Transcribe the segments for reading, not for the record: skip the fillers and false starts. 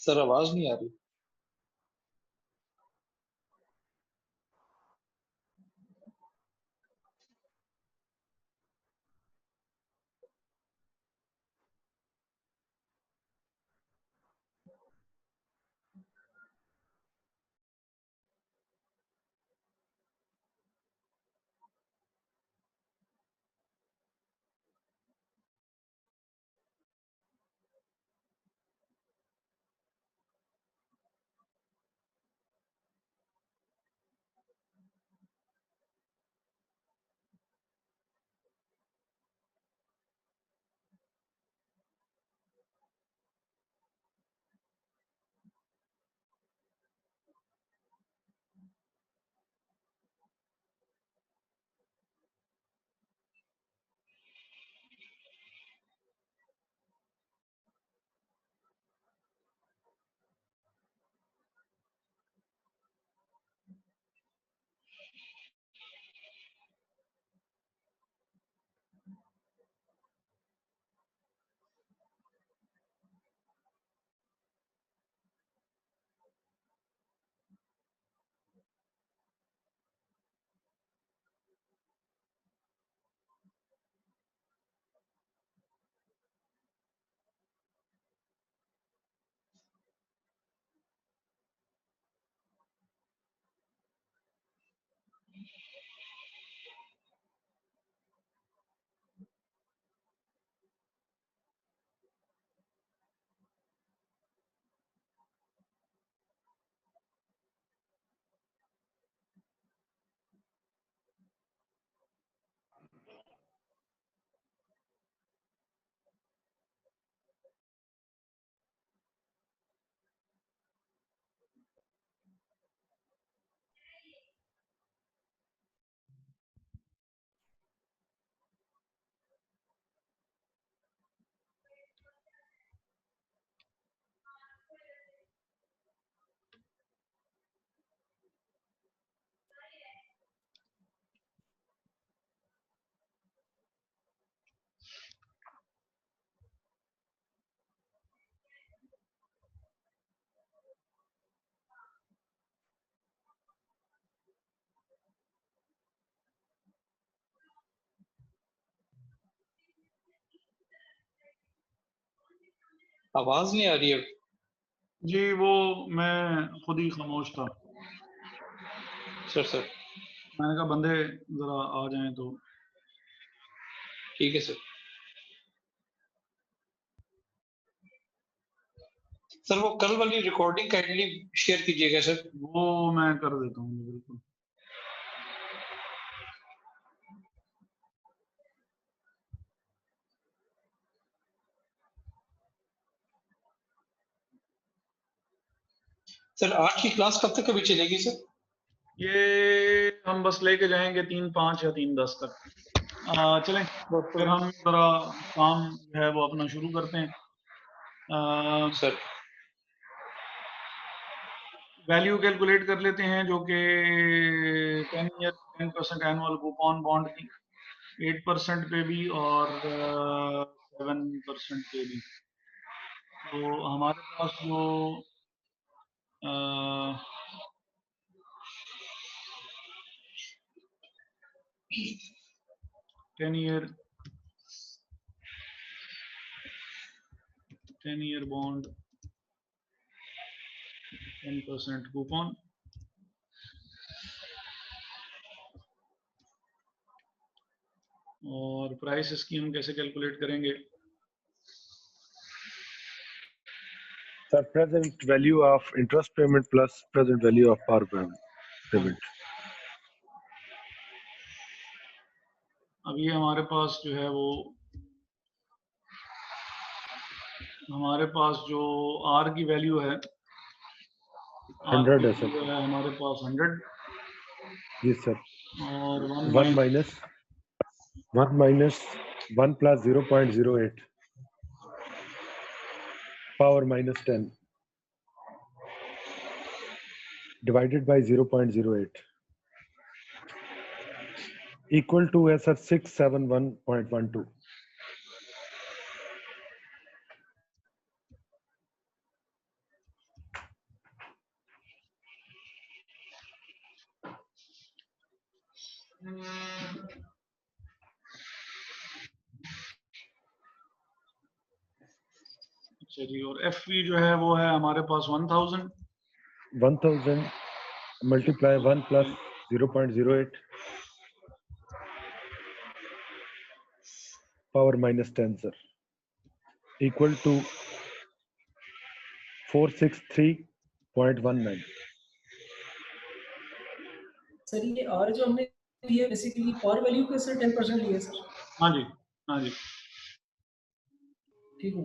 Sir आवाज नहीं आ रही। आवाज नहीं आ रही है। जी वो मैं खुद ही खामोश था। सर मैंने कहा बंदे जरा आ जाएं तो। ठीक है सर। सर वो कल वाली रिकॉर्डिंग काइंडली शेयर कीजिएगा सर। वो मैं कर देता हूँ बिल्कुल। सर आज की क्लास कब तक अभी चलेगी सर? ये हम बस लेके जाएंगे 3:05 या 3:10 तक। चलें फिर हम जरा काम जो है वो अपना शुरू करते हैं। सर वैल्यू कैलकुलेट कर लेते हैं जो कि 10 ईयर 10% एनुअल कूपन बॉन्ड की 8% पे भी और 7% पे भी। तो हमारे पास जो 10 ईयर बॉन्ड 10% कूपन और प्राइस स्कीम कैसे कैलकुलेट करेंगे? Sir, present value of interest payment plus present value of par payment. अब ये हमारे पास जो है वो हमारे पास जो आर की वैल्यू है 100 है सर। हमारे पास 100। जी सर। और 1 minus 1 plus 0.08 power minus 10 divided by 0.08 equal to है सर 671.12। चलिए, और FV जो है वो है हमारे पास 1000 1000 multiply 1 plus 0.08 power minus 10 sir equal to 463.19. Sir ये R जो हमने लिया बेसिकली पावर वैल्यू के सर 10% लिया सर। हाँ जी, हाँ जी। ठीक हो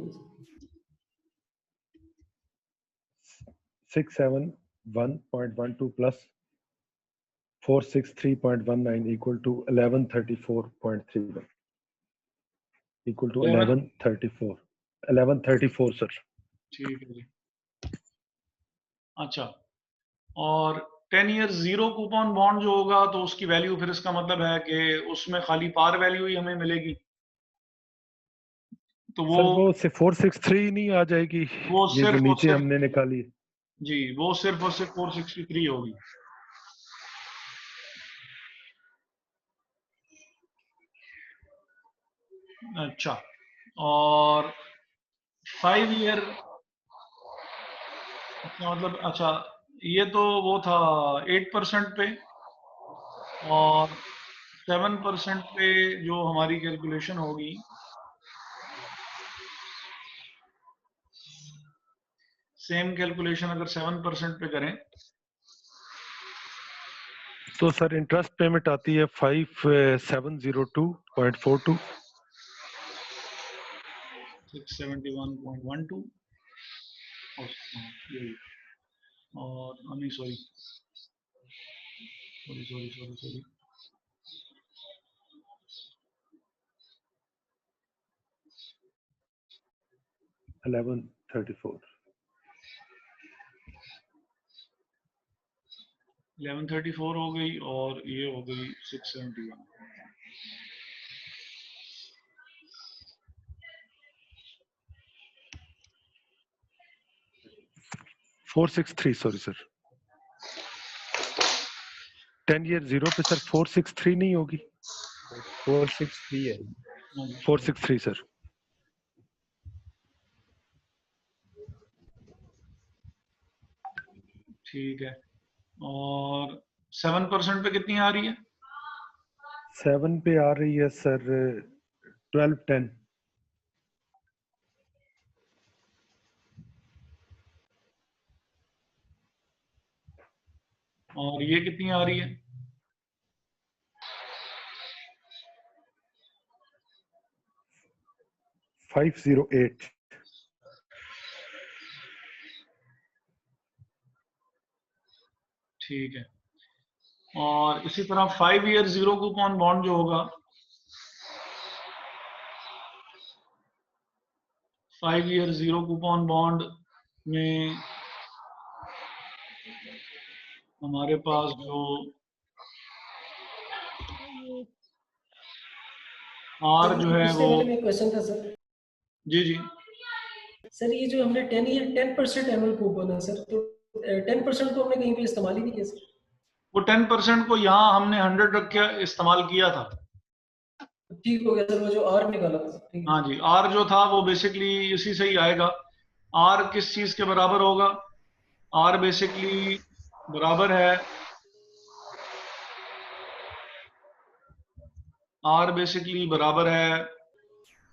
671.12 plus 463.19 equal to 1134.31 equal to 1134 sir. ठीक है जी। अच्छा, और 10 ईयर जीरो कूपन बॉन्ड जो होगा तो उसकी वैल्यू फिर इसका मतलब है कि उसमें खाली पार वैल्यू ही हमें मिलेगी, तो सर वो से 463 नहीं आ जाएगी, वो ये जो सिर्फ और नीचे सिर्फ हमने निकाली। जी, वो सिर्फ और सिर्फ 463 होगी। अच्छा, और 5 ईयर मतलब, अच्छा ये तो वो था 8% पे, और 7% पे जो हमारी कैलकुलेशन होगी, सेम कैलकुलेशन अगर 7% पे करें तो सर इंटरेस्ट पेमेंट आती है 5702.42 671.12 और नहीं sorry sorry sorry sorry sorry 1134 1134 हो गई, और ये हो गई 671। 463 सॉरी सर 10 ईयर जीरो पे सर 463 नहीं होगी, 463 है। 463 सर। ठीक है, और 7% पे कितनी आ रही है? 7 पे आ रही है सर 1210। और ये कितनी आ रही है? 508। ठीक है, और इसी तरह 5 ईयर जीरो कूपन बॉन्ड जो होगा, 5 ईयर जीरो कूपन बॉन्ड में हमारे पास जो आर जो है पिछले वो, वाले में क्वेश्चन था सर। जी जी, सर ये जो हमने 10 ईयर 10% एनुअल कूपन है सर, तो 10% को हमने कहीं पे इस्तेमाल ही नहीं किया सर। वो 10% को यहाँ हमने 100 रख के इस्तेमाल किया था। ठीक हो गया सर, वो जो आर निकाला था। ठीक हाँ है। जी, आर जो था वो बेसिकली इसी से ही आएगा। आर किस चीज के बराबर होगा? आर बेसिकली बराबर है, आर बेसिकली बराबर है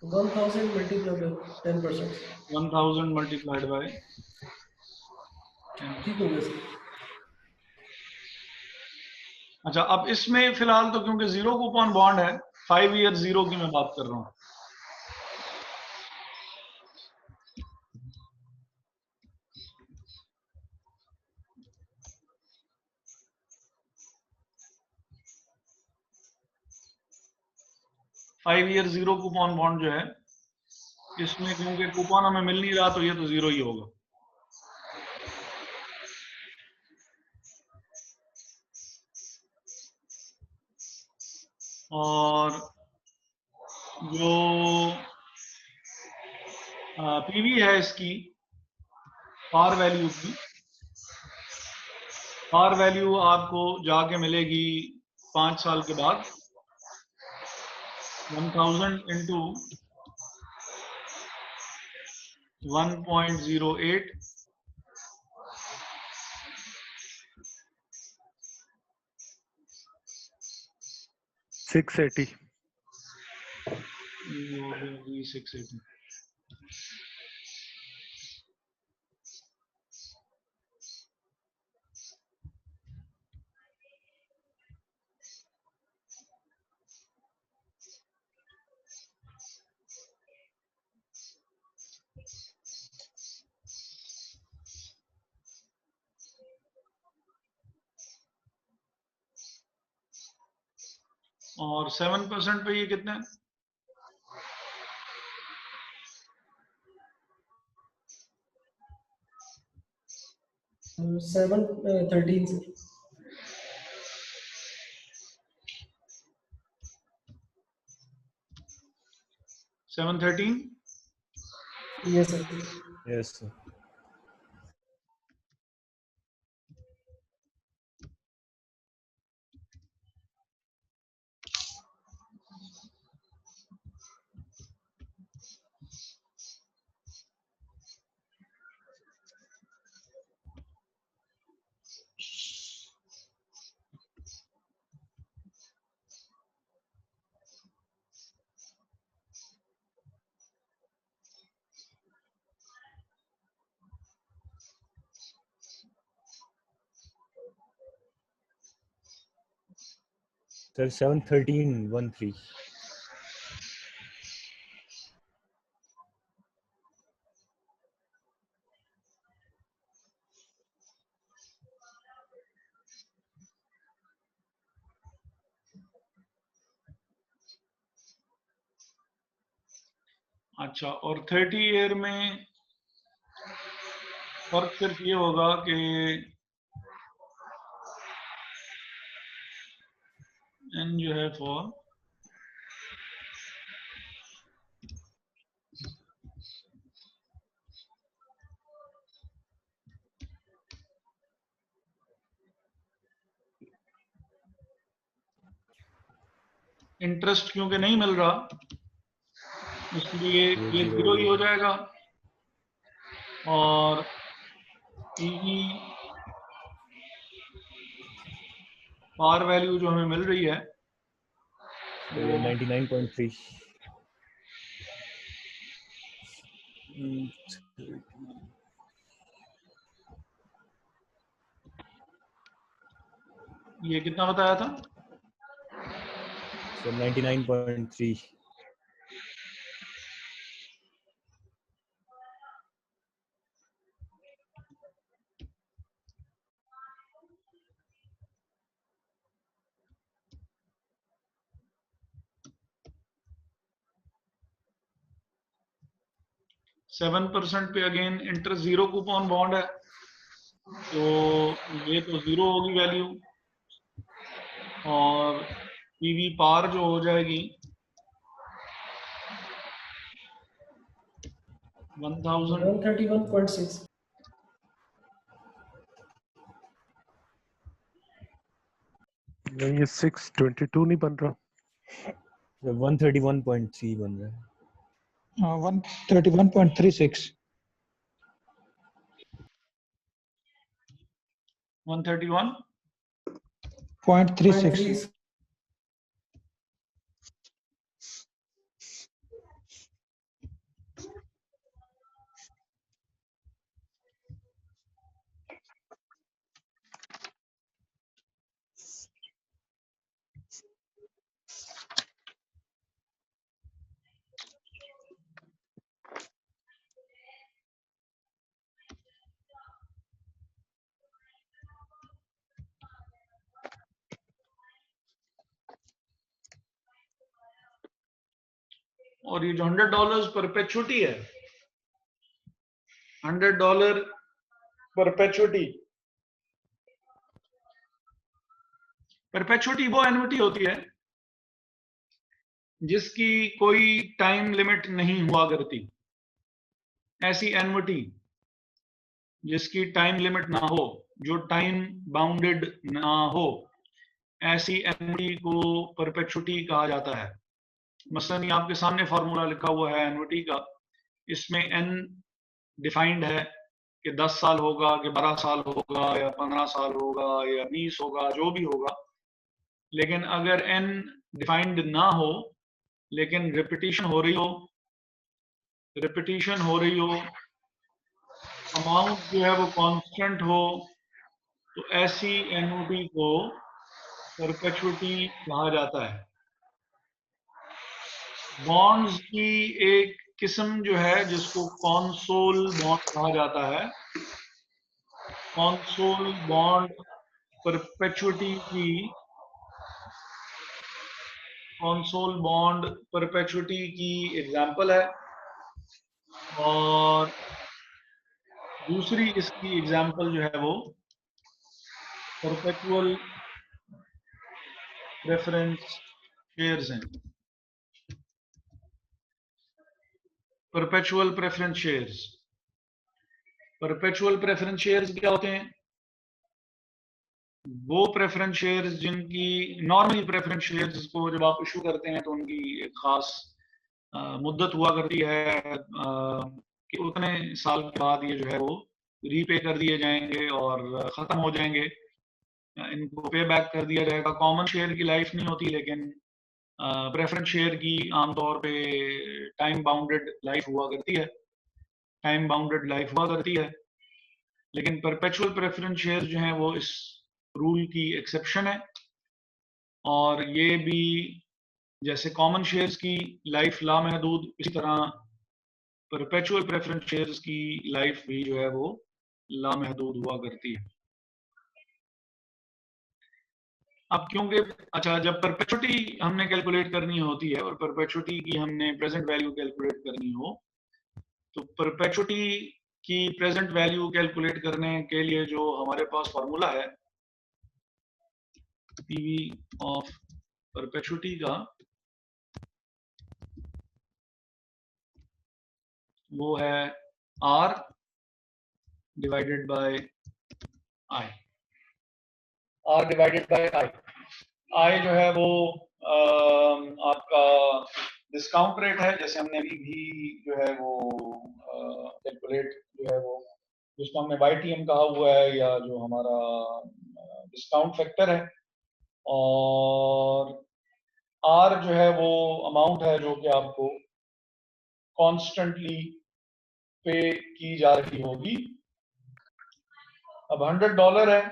1000 मल्टीप्लाई बाय 10%। 1000 multiplied by. ठीक हो गया सर। अच्छा, अब इसमें फिलहाल तो क्योंकि जीरो कूपन बॉन्ड है, 5 ईयर जीरो की मैं बात कर रहा हूँ। Five year zero coupon bond जो है, इसमें क्योंकि कूपन हमें मिल नहीं रहा तो ये तो जीरो ही होगा। और जो पीवी है इसकी पार वैल्यू की, पार वैल्यू आपको जाके मिलेगी 5 साल के बाद 1000 इंटू 1.08 680. ये हो गया जी 680। और 7% पे ये कितना है? और 713 sir. 713। Yes sir. Yes, sir. Sir, 713.13. अच्छा, और 30 ईयर में फर्क सिर्फ ये होगा कि एन जो है फॉर इंटरेस्ट क्योंकि नहीं मिल रहा, इसलिए ये zero जीरो ही हो हो जाएगा। और पीवी पार वैल्यू जो हमें मिल रही है ये 99.3. ये कितना बताया था? So 99.3. सेवन % पे again interest zero coupon bond है, तो ये तो जीरो होगी वैल्यू। और पीवी पार जो हो जाएगी 1000 131.6। नहीं, ये 622 नहीं बन रहा। So 131.3 बन रहा है. 131.36। 131.36। 0.36। और ये जो $100 परपेचुटी है, $100 परपेचुटी, परपेचुटी वो एन्युटी होती है जिसकी कोई टाइम लिमिट नहीं हुआ करती। ऐसी एन्युटी जिसकी टाइम लिमिट ना हो, जो टाइम बाउंडेड ना हो, ऐसी एन्युटी को परपेचुटी कहा जाता है। मसलन ये आपके सामने फॉर्मूला लिखा हुआ है एन्युटी का, इसमें एन डिफाइंड है कि 10 साल होगा कि 12 साल होगा या 15 साल होगा या 20 होगा, जो भी होगा। लेकिन अगर n डिफाइंड ना हो लेकिन रिपीटिशन हो रही हो, अमाउंट जो है वो कांस्टेंट हो, तो ऐसी एनओटी को परपेचुइटी कहा जाता है। बॉन्ड्स की एक किस्म जो है जिसको कॉन्सोल बॉन्ड कहा जाता है, कॉन्सोल बॉन्ड परपेचुइटी की एग्जांपल है। और दूसरी इसकी एग्जांपल जो है वो परपेचुअल प्रेफरेंस शेयर्स हैं। परपेचुअल प्रेफरेंस शेयर्स क्या होते हैं? वो प्रेफरेंस शेयर्स जिनकी, नॉर्मली प्रेफरेंस शेयर्स को जब आप इशू करते हैं तो उनकी एक खास मुद्दत हुआ करती है कि उतने साल के बाद ये जो है वो रीपे कर दिए जाएंगे और खत्म हो जाएंगे, इनको पे बैक कर दिया जाएगा। कॉमन शेयर की लाइफ नहीं होती, लेकिन प्रेफरेंस शेयर की आमतौर पे टाइम बाउंडेड लाइफ हुआ करती है। लेकिन परपेचुअल प्रेफरेंस शेयर जो हैं वो इस रूल की एक्सेप्शन है। और ये भी जैसे कॉमन शेयर्स की लाइफ लामहदूद, इसी तरह परपेचुअल प्रेफरेंस शेयर्स की लाइफ भी जो है वो लामहदूद हुआ करती है। अब क्योंकि अच्छा, जब परपेचुइटी हमने कैलकुलेट करनी होती है और परपेचुइटी की हमने प्रेजेंट वैल्यू कैलकुलेट करनी हो, तो परपेचुइटी की प्रेजेंट वैल्यू कैलकुलेट करने के लिए जो हमारे पास फॉर्मूला है पीवी ऑफ परपेचुइटी का, वो है R divided by I। R divided by I जो है वो आपका डिस्काउंट रेट है, जैसे हमने अभी भी जो है वो कैलकुलेट जो है वो जिसको हमने YTM कहा हुआ है, या जो हमारा डिस्काउंट फैक्टर है। और R जो है वो अमाउंट है जो कि आपको कॉन्स्टेंटली पे की जा रही होगी। अब $100 है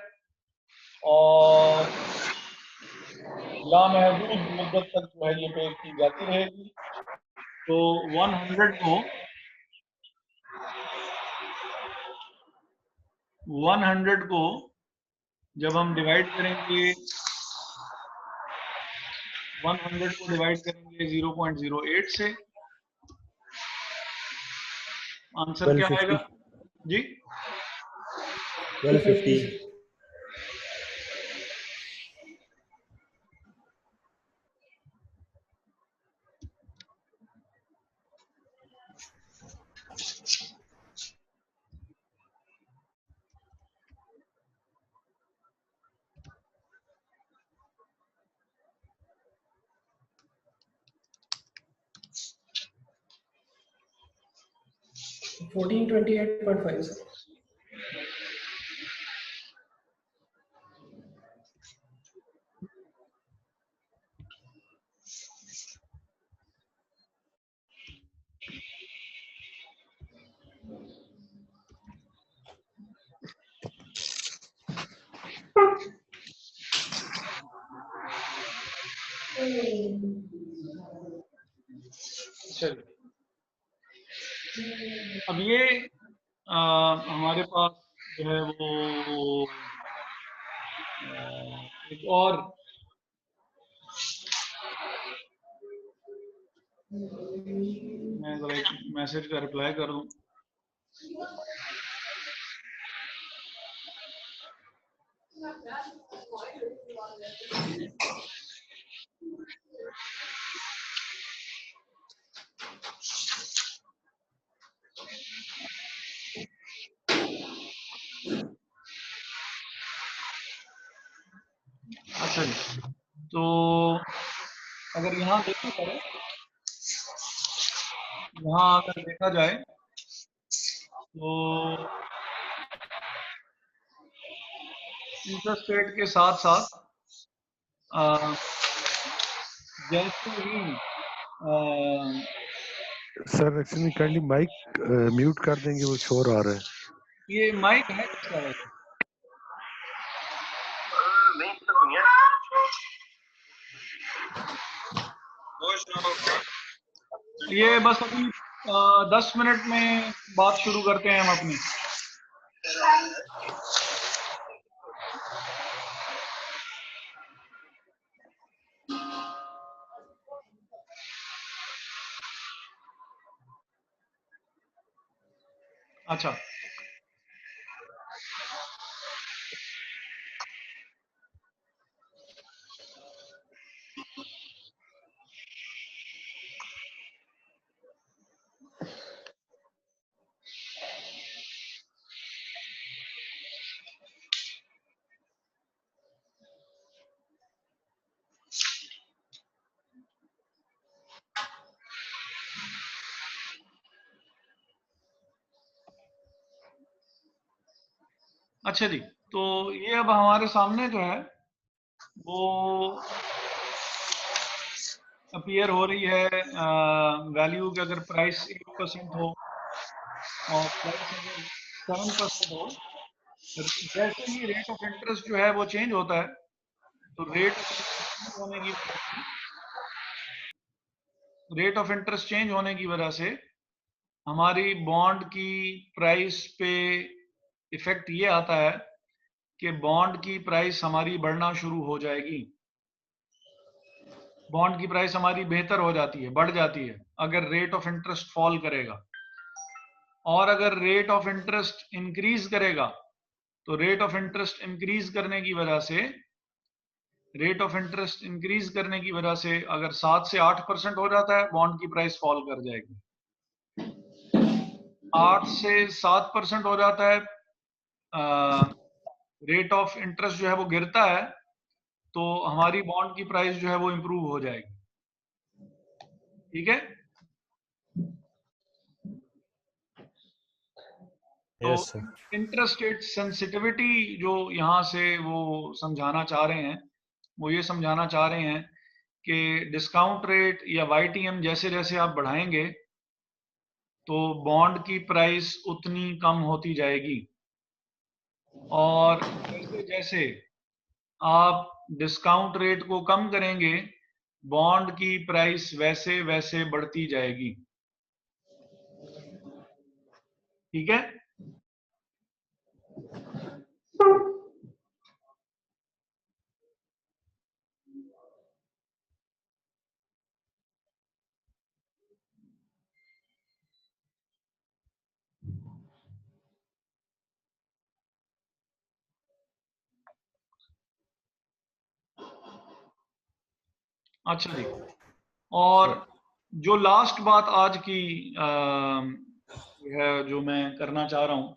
और लामहदूद मुद्दत तक जो है ये पे की जाती रहेगी। तो 100 को जब हम डिवाइड करेंगे, 100 को डिवाइड करेंगे 0.08 से, आंसर क्या आएगा जी? 1250। $1428.5 sir. चलिए, अब ये हमारे पास जो है वो एक और मैं जरा एक मैसेज का रिप्लाई कर दूं। अच्छा जी, तो अगर यहाँ देखा जाए तो इंटरेस्ट रेट के साथ साथ जैसे ही sir actually kindly mic mute कर देंगे, वो शोर आ रहा है। ये माइक है किसका वैसे? ये बस अभी 10 मिनट में बात शुरू करते हैं हम अपनी। अच्छा, अच्छा जी, तो ये अब हमारे सामने जो है वो अपीयर हो रही है वैल्यू की। अगर प्राइस 8% हो और प्राइस अगर 7% हो, जैसे ही रेट ऑफ इंटरेस्ट जो है वो चेंज होता है, तो रेट ऑफ इंटरेस्ट चेंज होने की वजह से हमारी बॉन्ड की प्राइस पे इफेक्ट ये आता है कि बॉन्ड की प्राइस हमारी बढ़ना शुरू हो जाएगी। बॉन्ड की प्राइस हमारी बेहतर हो जाती है, बढ़ जाती है, अगर रेट ऑफ इंटरेस्ट फॉल करेगा। और अगर रेट ऑफ इंटरेस्ट इंक्रीज करेगा, तो रेट ऑफ इंटरेस्ट इंक्रीज करने की वजह से अगर 7 से 8% हो जाता है, बॉन्ड की प्राइस फॉल कर जाएगी। 8 से 7% हो जाता है, रेट ऑफ इंटरेस्ट जो है वो गिरता है, तो हमारी बॉन्ड की प्राइस जो है वो इंप्रूव हो जाएगी। ठीक है, तो yes sir. Interest rate sensitivity जो यहाँ से वो समझाना चाह रहे हैं, वो ये समझाना चाह रहे हैं कि डिस्काउंट रेट या वाईटीएम जैसे जैसे आप बढ़ाएंगे, तो बॉन्ड की प्राइस उतनी कम होती जाएगी। और जैसे जैसे आप डिस्काउंट रेट को कम करेंगे, बॉन्ड की प्राइस वैसे वैसे बढ़ती जाएगी। ठीक है, अच्छा जी। और जो लास्ट बात आज की है जो मैं करना चाह रहा हूँ,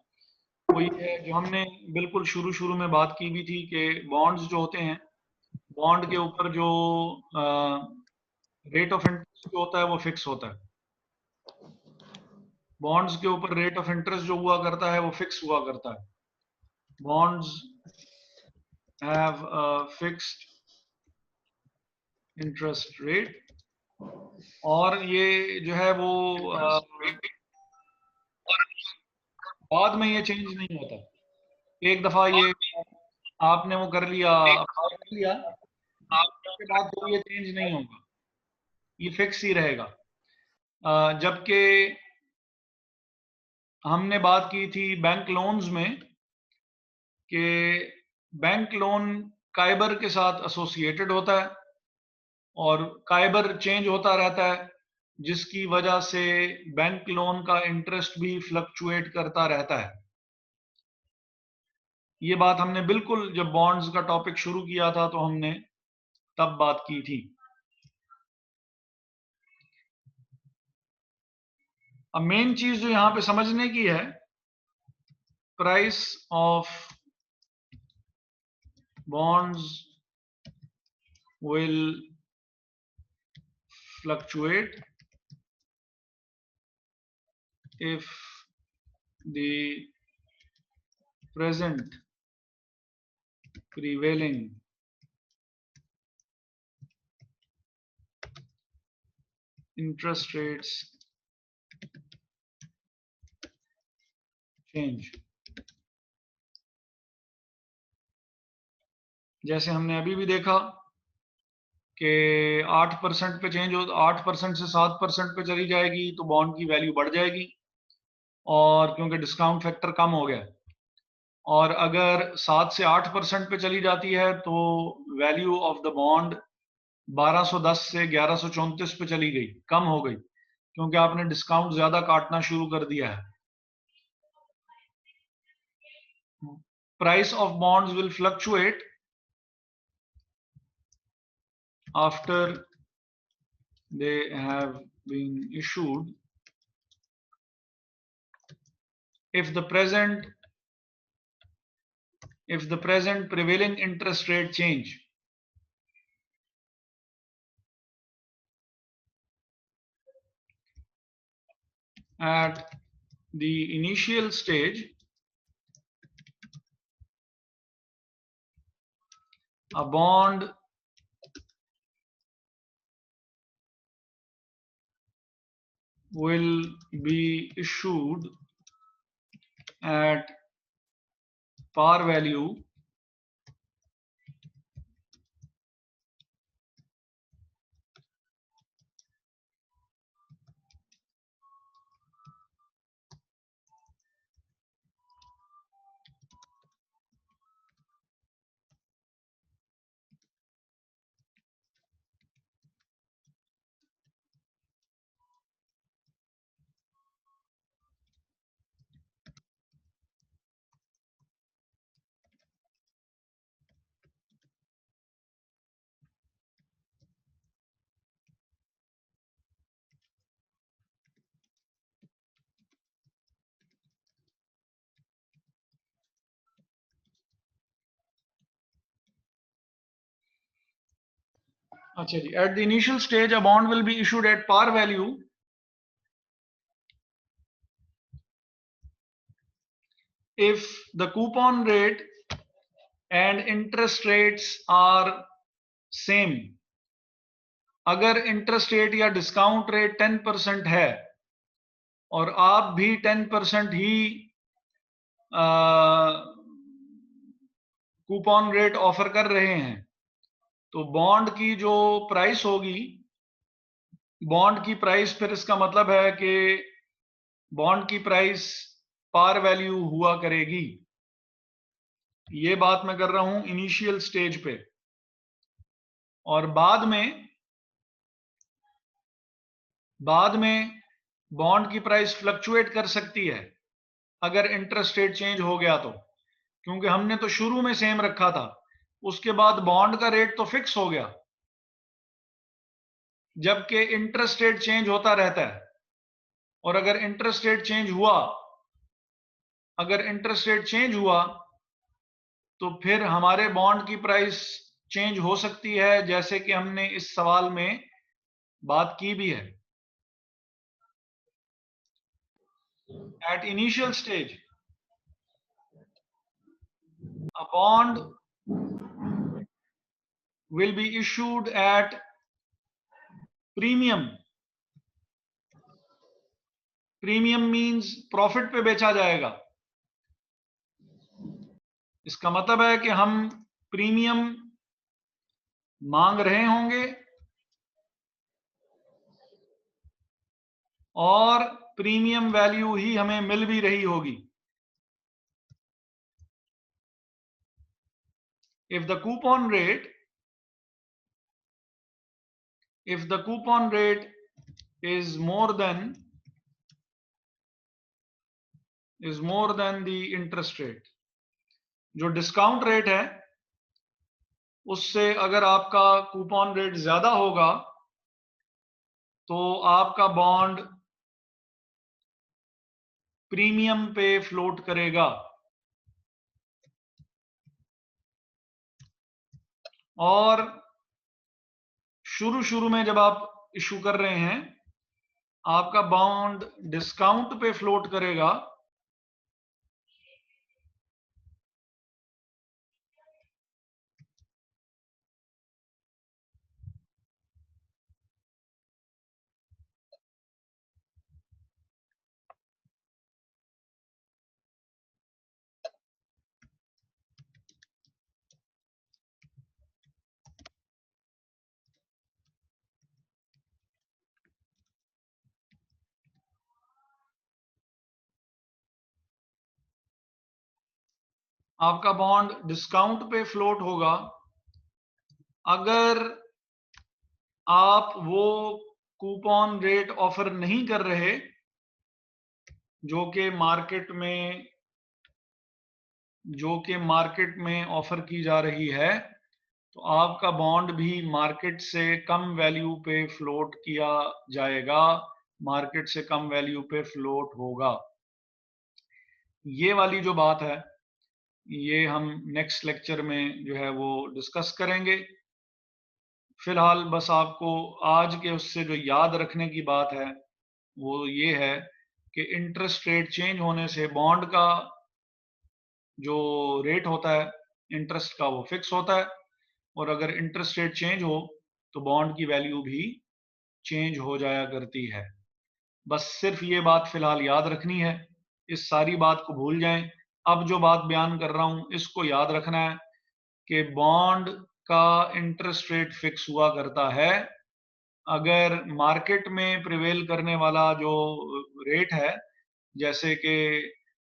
वो ये है जो हमने बिल्कुल शुरू शुरू में बात की भी थी कि बॉन्ड्स जो होते हैं, बॉन्ड के ऊपर जो रेट ऑफ इंटरेस्ट जो होता है वो फिक्स होता है। बॉन्ड्स के ऊपर रेट ऑफ इंटरेस्ट जो हुआ करता है वो फिक्स हुआ करता है। Bonds have fixed interest rate, और ये जो है वो बाद में ये चेंज नहीं होता। एक दफा ये आपने वो कर लिया, apply कर लिया, उसके बाद तो ये चेंज नहीं होगा, ये फिक्स ही रहेगा। जबकि हमने बात की थी बैंक लोन्स में कि बैंक लोन काइबर के साथ एसोसिएटेड होता है और काइबर चेंज होता रहता है, जिसकी वजह से बैंक लोन का इंटरेस्ट भी फ्लक्चुएट करता रहता है। ये बात हमने बिल्कुल जब बॉन्ड्स का टॉपिक शुरू किया था तो हमने तब बात की थी। अब मेन चीज जो यहां पे समझने की है, price of bonds will fluctuate if the present prevailing interest rates change. जैसे हमने अभी भी देखा कि 8% पे चेंज हो, 8% से 7% पे चली जाएगी तो बॉन्ड की वैल्यू बढ़ जाएगी, और क्योंकि डिस्काउंट फैक्टर कम हो गया, और अगर 7 से 8% पे चली जाती है तो वैल्यू ऑफ द बॉन्ड 1210 से 1134 पे चली गई, कम हो गई, क्योंकि आपने डिस्काउंट ज्यादा काटना शुरू कर दिया है. Price of bonds will fluctuate after they have been issued if the present prevailing interest rate change at the initial stage a bond will be issued at par value अच्छा जी, at the initial stage a bond will be issued at par value if the coupon rate and interest rates are same. अगर interest rate या discount rate 10% है और आप भी 10% ही coupon rate offer कर रहे हैं, तो बॉन्ड की जो प्राइस होगी, बॉन्ड की प्राइस, फिर इसका मतलब है कि बॉन्ड की प्राइस पार वैल्यू हुआ करेगी. ये बात मैं कर रहा हूं इनिशियल स्टेज पे, और बाद में बॉन्ड की प्राइस फ्लक्चुएट कर सकती है अगर इंटरेस्ट रेट चेंज हो गया तो, क्योंकि हमने तो शुरू में सेम रखा था, उसके बाद बॉन्ड का रेट तो फिक्स हो गया, जबकि इंटरेस्ट रेट चेंज होता रहता है. और अगर इंटरेस्ट रेट चेंज हुआ तो फिर हमारे बॉन्ड की प्राइस चेंज हो सकती है, जैसे कि हमने इस सवाल में बात की भी है. At initial stage, a bond will be issued at premium. Premium means profit पे बेचा जाएगा. इसका मतलब है कि हम प्रीमियम मांग रहे होंगे और प्रीमियम वैल्यू ही हमें मिल भी रही होगी. If the coupon rate is more than the interest rate, जो डिस्काउंट रेट है उससे अगर आपका कूपन रेट ज्यादा होगा तो आपका बॉन्ड प्रीमियम पे फ्लोट करेगा. और शुरू में जब आप इशू कर रहे हैं, आपका बॉन्ड डिस्काउंट पे फ्लोट करेगा, आपका बॉन्ड डिस्काउंट पे फ्लोट होगा अगर आप वो कूपन रेट ऑफर नहीं कर रहे जो कि मार्केट में ऑफर की जा रही है, तो आपका बॉन्ड भी मार्केट से कम वैल्यू पे फ्लोट किया जाएगा, मार्केट से कम वैल्यू पे फ्लोट होगा। ये वाली जो बात है ये हम नेक्स्ट लेक्चर में जो है वो डिस्कस करेंगे। फिलहाल बस आपको आज के उससे जो याद रखने की बात है वो ये है कि इंटरेस्ट रेट चेंज होने से बॉन्ड का जो रेट होता है इंटरेस्ट का वो फिक्स होता है, और अगर इंटरेस्ट रेट चेंज हो तो बॉन्ड की वैल्यू भी चेंज हो जाया करती है। बस सिर्फ ये बात फिलहाल याद रखनी है, इस सारी बात को भूल जाएं। अब जो बात बयान कर रहा हूं इसको याद रखना है कि बॉन्ड का इंटरेस्ट रेट फिक्स हुआ करता है अगर मार्केट में प्रिवेल करने वाला जो रेट है, जैसे कि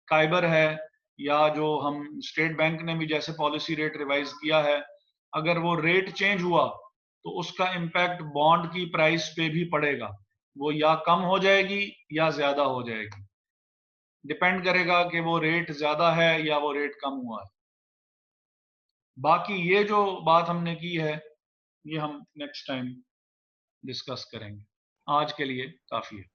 काइबर है या जो हम स्टेट बैंक ने भी जैसे पॉलिसी रेट रिवाइज किया है, अगर वो रेट चेंज हुआ तो उसका इम्पैक्ट बॉन्ड की प्राइस पे भी पड़ेगा, वो या कम हो जाएगी या ज्यादा हो जाएगी, डिपेंड करेगा कि वो रेट ज्यादा है या वो रेट कम हुआ है। बाकी ये जो बात हमने की है ये हम नेक्स्ट टाइम डिस्कस करेंगे। आज के लिए काफी है।